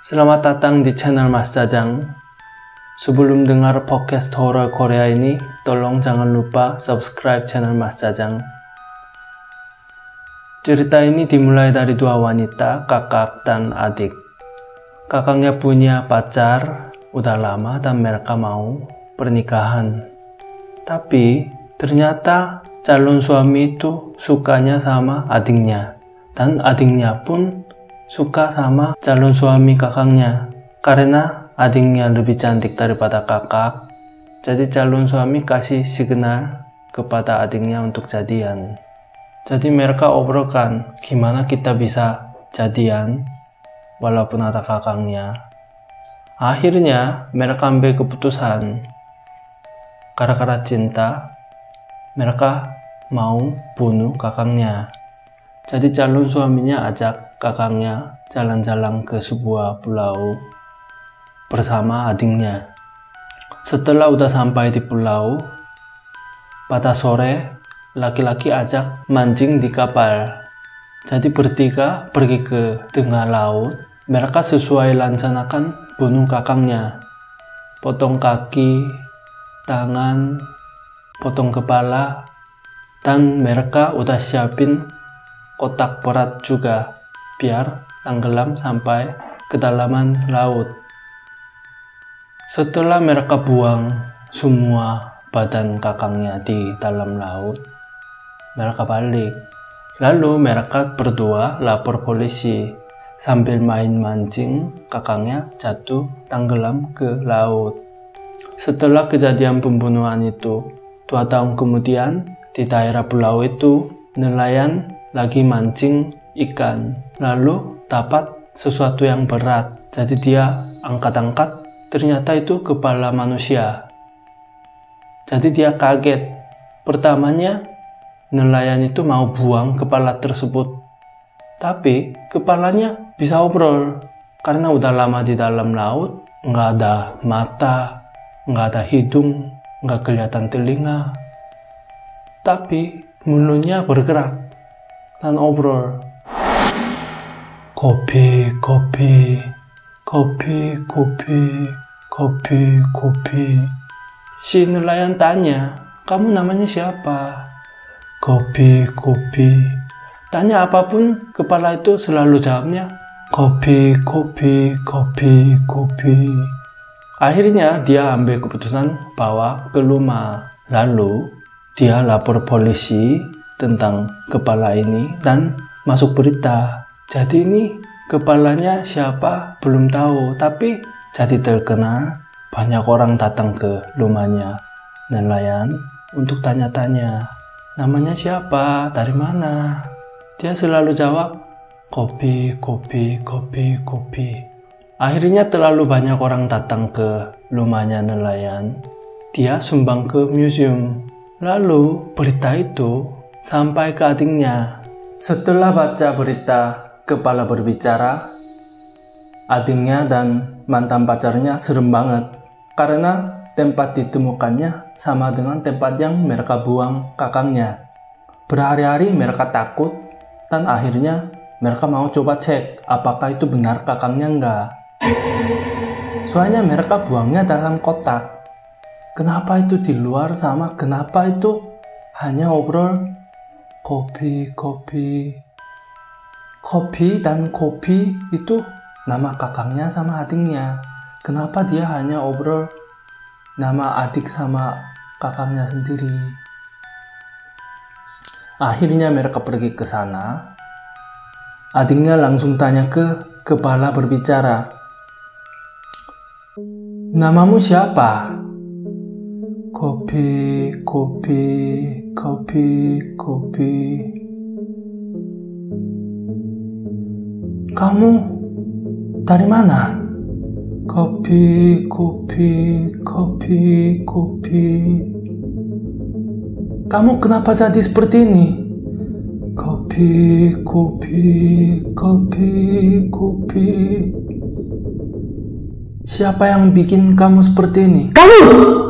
Selamat datang di channel Mas Jajang. Sebelum dengar podcast horor Korea ini, tolong jangan lupa subscribe channel Mas Jajang. Cerita ini dimulai dari dua wanita, kakak dan adik. Kakaknya punya pacar udah lama dan mereka mau pernikahan. Tapi ternyata calon suami itu sukanya sama adiknya, dan adiknya pun suka sama calon suami kakaknya karena adiknya lebih cantik daripada kakak. Jadi calon suami kasih signal kepada adiknya untuk jadian. Jadi mereka obrolkan gimana kita bisa jadian walaupun ada kakaknya. Akhirnya mereka ambil keputusan, gara-gara cinta mereka mau bunuh kakaknya. Jadi calon suaminya ajak kakaknya jalan-jalan ke sebuah pulau bersama adiknya. Setelah udah sampai di pulau, pada sore laki-laki ajak mancing di kapal. Jadi bertiga pergi ke tengah laut. Mereka sesuai rencanakan bunuh kakaknya. Potong kaki, tangan, potong kepala, dan mereka udah siapin kotak berat juga biar tenggelam sampai kedalaman laut. Setelah mereka buang semua badan kakaknya di dalam laut, mereka balik. Lalu mereka berdua lapor polisi. Sambil main mancing, kakaknya jatuh tenggelam ke laut. Setelah kejadian pembunuhan itu, 2 tahun kemudian di daerah pulau itu, nelayan lagi mancing ikan, lalu dapat sesuatu yang berat. Jadi dia angkat-angkat, ternyata itu kepala manusia. Jadi dia kaget. Pertamanya nelayan itu mau buang kepala tersebut, tapi kepalanya bisa obrol karena udah lama di dalam laut, nggak ada mata, nggak ada hidung, nggak kelihatan telinga, tapi mulutnya bergerak dan obrol. Kopi, kopi, kopi, kopi, kopi, kopi. Si nelayan tanya, kamu namanya siapa? Kopi, kopi. Tanya apapun, kepala itu selalu jawabnya, kopi, kopi, kopi, kopi. Akhirnya dia ambil keputusan bawa ke rumah. Lalu dia lapor polisi tentang kepala ini dan masuk berita. Jadi ini kepalanya siapa belum tahu, tapi jadi terkenal. Banyak orang datang ke rumahnya nelayan untuk tanya-tanya, namanya siapa, dari mana. Dia selalu jawab, kopi, kopi, kopi, kopi. Akhirnya terlalu banyak orang datang ke rumahnya nelayan. Dia sumbang ke museum. Lalu berita itu sampai ke adiknya. Setelah baca berita kepala berbicara, adiknya dan mantan pacarnya serem banget karena tempat ditemukannya sama dengan tempat yang mereka buang kakaknya. Berhari-hari mereka takut dan akhirnya mereka mau coba cek apakah itu benar kakaknya enggak. Soalnya mereka buangnya dalam kotak. Kenapa itu di luar sama kenapa itu hanya obrol kopi, kopi. Kopi dan kopi itu nama kakaknya sama adiknya. Kenapa dia hanya obrol nama adik sama kakaknya sendiri? Akhirnya mereka pergi ke sana. Adiknya langsung tanya ke kepala berbicara, namamu siapa? Kopi, kopi, kopi, kopi. Kamu dari mana? Kopi, kopi, kopi, kopi. Kamu kenapa jadi seperti ini? Kopi, kopi, kopi, kopi. Siapa yang bikin kamu seperti ini? Kamu!